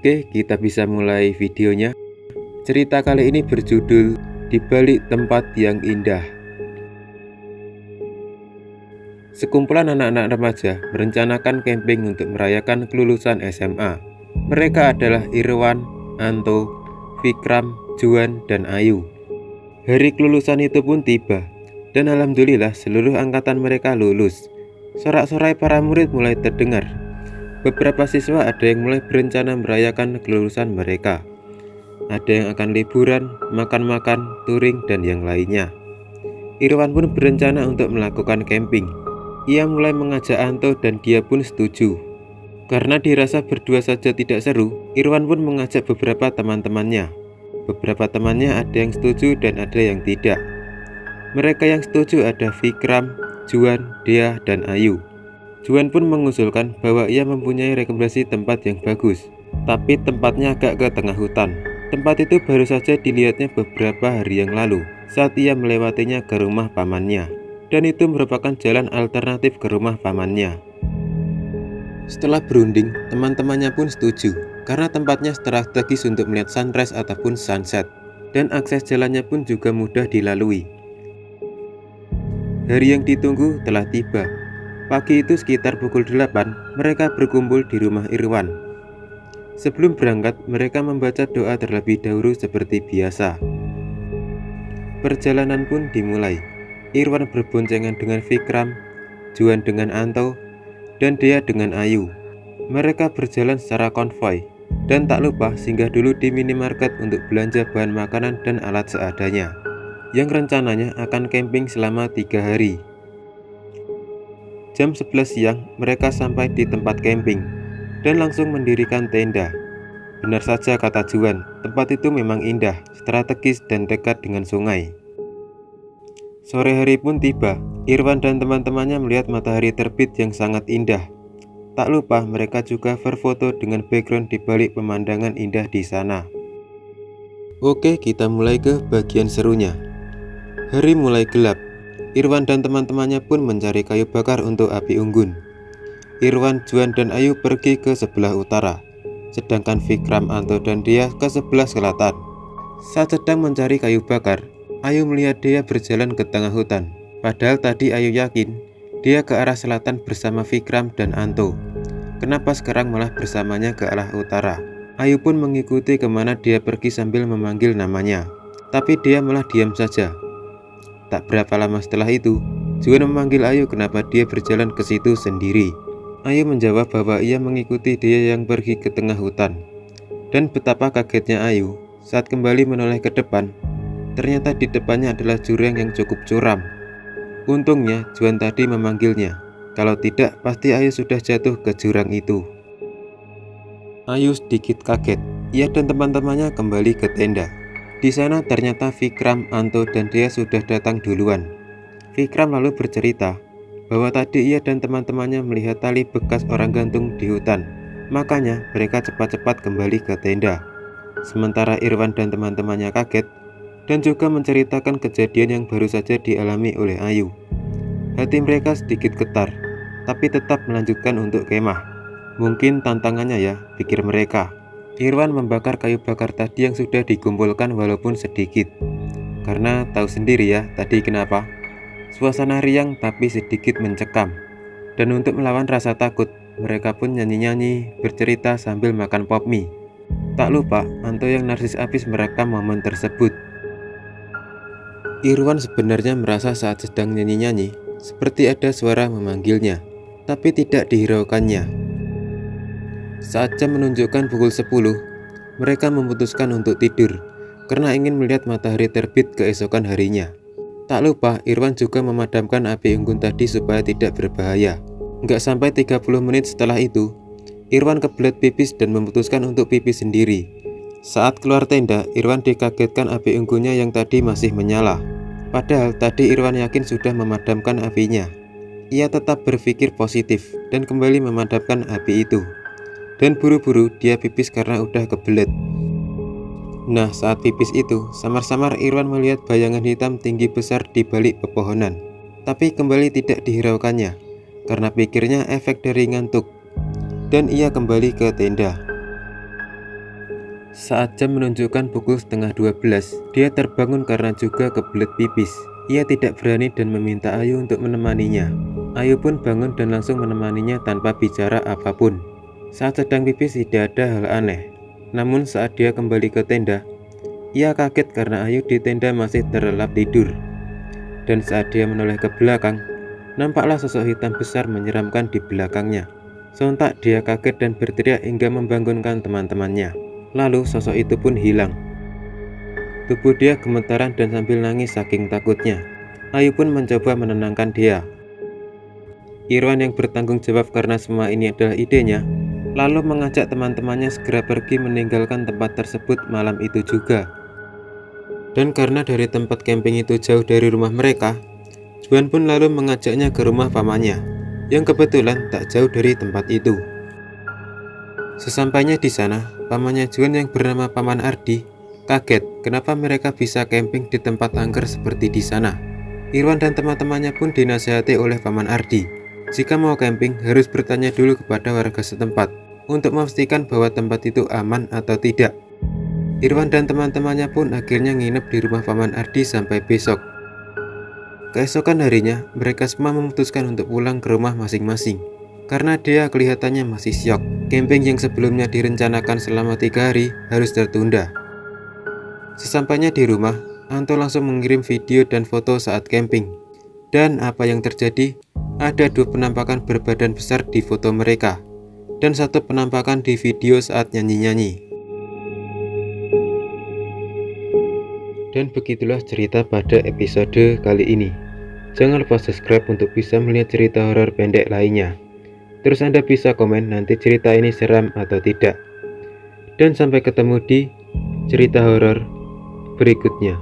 Oke, kita bisa mulai videonya. Cerita kali ini berjudul Di Balik Tempat Yang Indah. Sekumpulan anak-anak remaja merencanakan camping untuk merayakan kelulusan SMA. Mereka adalah Irwan, Anto, Vikram, Juan, dan Ayu. Hari kelulusan itu pun tiba, dan alhamdulillah seluruh angkatan mereka lulus. Sorak-sorai para murid mulai terdengar. Beberapa siswa ada yang mulai berencana merayakan kelulusan mereka. Ada yang akan liburan, makan-makan, touring, dan yang lainnya. Irwan pun berencana untuk melakukan camping. Ia mulai mengajak Anto dan dia pun setuju. Karena dirasa berdua saja tidak seru, Irwan pun mengajak beberapa teman-temannya. Beberapa temannya ada yang setuju dan ada yang tidak. Mereka yang setuju ada Vikram, Juan, Dea, dan Ayu. Juan pun mengusulkan bahwa ia mempunyai rekomendasi tempat yang bagus, tapi tempatnya agak ke tengah hutan. Tempat itu baru saja dilihatnya beberapa hari yang lalu saat ia melewatinya ke rumah pamannya, dan itu merupakan jalan alternatif ke rumah pamannya. Setelah berunding, teman-temannya pun setuju karena tempatnya strategis untuk melihat sunrise ataupun sunset, dan akses jalannya pun juga mudah dilalui. Hari yang ditunggu telah tiba. Pagi itu sekitar pukul 8, mereka berkumpul di rumah Irwan. Sebelum berangkat, mereka membaca doa terlebih dahulu seperti biasa. Perjalanan pun dimulai. Irwan berboncengan dengan Vikram, Juan dengan Anto, dan Dea dengan Ayu. Mereka berjalan secara konvoi, dan tak lupa singgah dulu di minimarket untuk belanja bahan makanan dan alat seadanya, yang rencananya akan camping selama 3 hari. Jam 11 siang, mereka sampai di tempat camping dan langsung mendirikan tenda. Benar saja kata Juan, tempat itu memang indah, strategis, dan dekat dengan sungai. Sore hari pun tiba. Irwan dan teman-temannya melihat matahari terbit yang sangat indah. Tak lupa mereka juga berfoto dengan background di balik pemandangan indah di sana. Oke, kita mulai ke bagian serunya. Hari mulai gelap. Irwan dan teman-temannya pun mencari kayu bakar untuk api unggun. Irwan, Juan, dan Ayu pergi ke sebelah utara, sedangkan Vikram, Anto, dan Dea ke sebelah selatan. Saat sedang mencari kayu bakar, Ayu melihat Dea berjalan ke tengah hutan. Padahal tadi Ayu yakin dia ke arah selatan bersama Vikram dan Anto. Kenapa sekarang malah bersamanya ke arah utara? Ayu pun mengikuti kemana dia pergi sambil memanggil namanya, tapi dia malah diam saja. Tak berapa lama setelah itu, Juan memanggil Ayu kenapa dia berjalan ke situ sendiri. Ayu menjawab bahwa ia mengikuti dia yang pergi ke tengah hutan. Dan betapa kagetnya Ayu saat kembali menoleh ke depan. Ternyata di depannya adalah jurang yang cukup curam. Untungnya Juan tadi memanggilnya. Kalau tidak, pasti Ayu sudah jatuh ke jurang itu. Ayu sedikit kaget. Ia dan teman-temannya kembali ke tenda. Di sana ternyata Vikram, Anto, dan Dea sudah datang duluan. Vikram lalu bercerita bahwa tadi ia dan teman-temannya melihat tali bekas orang gantung di hutan. Makanya mereka cepat-cepat kembali ke tenda. Sementara Irwan dan teman-temannya kaget dan juga menceritakan kejadian yang baru saja dialami oleh Ayu. Hati mereka sedikit getar, tapi tetap melanjutkan untuk kemah. Mungkin tantangannya ya, pikir mereka. Irwan membakar kayu bakar tadi yang sudah dikumpulkan walaupun sedikit. Karena tahu sendiri ya tadi kenapa. Suasana riang tapi sedikit mencekam. Dan untuk melawan rasa takut, mereka pun nyanyi-nyanyi, bercerita sambil makan pop mie. Tak lupa, Anto yang narsis abis merekam momen tersebut. Irwan sebenarnya merasa saat sedang nyanyi-nyanyi, seperti ada suara memanggilnya, tapi tidak dihiraukannya. Saat jam menunjukkan pukul 10, mereka memutuskan untuk tidur karena ingin melihat matahari terbit keesokan harinya. Tak lupa Irwan juga memadamkan api unggun tadi supaya tidak berbahaya. Nggak sampai 30 menit setelah itu, Irwan kebelet pipis dan memutuskan untuk pipis sendiri. Saat keluar tenda, Irwan dikagetkan api unggunnya yang tadi masih menyala. Padahal tadi Irwan yakin sudah memadamkan apinya. Ia tetap berpikir positif dan kembali memadamkan api itu. Dan buru-buru dia pipis karena udah kebelet. Nah, saat pipis itu, samar-samar Irwan melihat bayangan hitam tinggi besar di balik pepohonan. Tapi kembali tidak dihiraukannya, karena pikirnya efek dari ngantuk. Dan ia kembali ke tenda. Saat jam menunjukkan pukul setengah 12, dia terbangun karena juga kebelet pipis. Ia tidak berani dan meminta Ayu untuk menemaninya. Ayu pun bangun dan langsung menemaninya tanpa bicara apapun. Saat sedang pipis tidak ada hal aneh. Namun saat dia kembali ke tenda, ia kaget karena Ayu di tenda masih terlelap tidur. Dan saat dia menoleh ke belakang, nampaklah sosok hitam besar menyeramkan di belakangnya. Sontak dia kaget dan berteriak hingga membangunkan teman-temannya. Lalu sosok itu pun hilang. Tubuh dia gemetaran dan sambil nangis saking takutnya. Ayu pun mencoba menenangkan dia. Irwan yang bertanggung jawab karena semua ini adalah idenya, lalu mengajak teman-temannya segera pergi meninggalkan tempat tersebut malam itu juga. Dan karena dari tempat camping itu jauh dari rumah mereka, Juan pun lalu mengajaknya ke rumah pamannya, yang kebetulan tak jauh dari tempat itu. Sesampainya di sana, pamannya Juan yang bernama Paman Ardi kaget kenapa mereka bisa camping di tempat angker seperti di sana. Irwan dan teman-temannya pun dinasihati oleh Paman Ardi, jika mau camping harus bertanya dulu kepada warga setempat untuk memastikan bahwa tempat itu aman atau tidak. Irwan dan teman-temannya pun akhirnya nginep di rumah Paman Ardi sampai besok. Keesokan harinya, mereka semua memutuskan untuk pulang ke rumah masing-masing karena dia kelihatannya masih syok. Camping yang sebelumnya direncanakan selama 3 hari harus tertunda. Sesampainya di rumah, Anto langsung mengirim video dan foto saat camping. Dan apa yang terjadi? Ada 2 penampakan berbadan besar di foto mereka, dan 1 penampakan di video saat nyanyi-nyanyi. Dan begitulah cerita pada episode kali ini. Jangan lupa subscribe untuk bisa melihat cerita horor pendek lainnya. Terus Anda bisa komen nanti cerita ini seram atau tidak. Dan sampai ketemu di cerita horor berikutnya.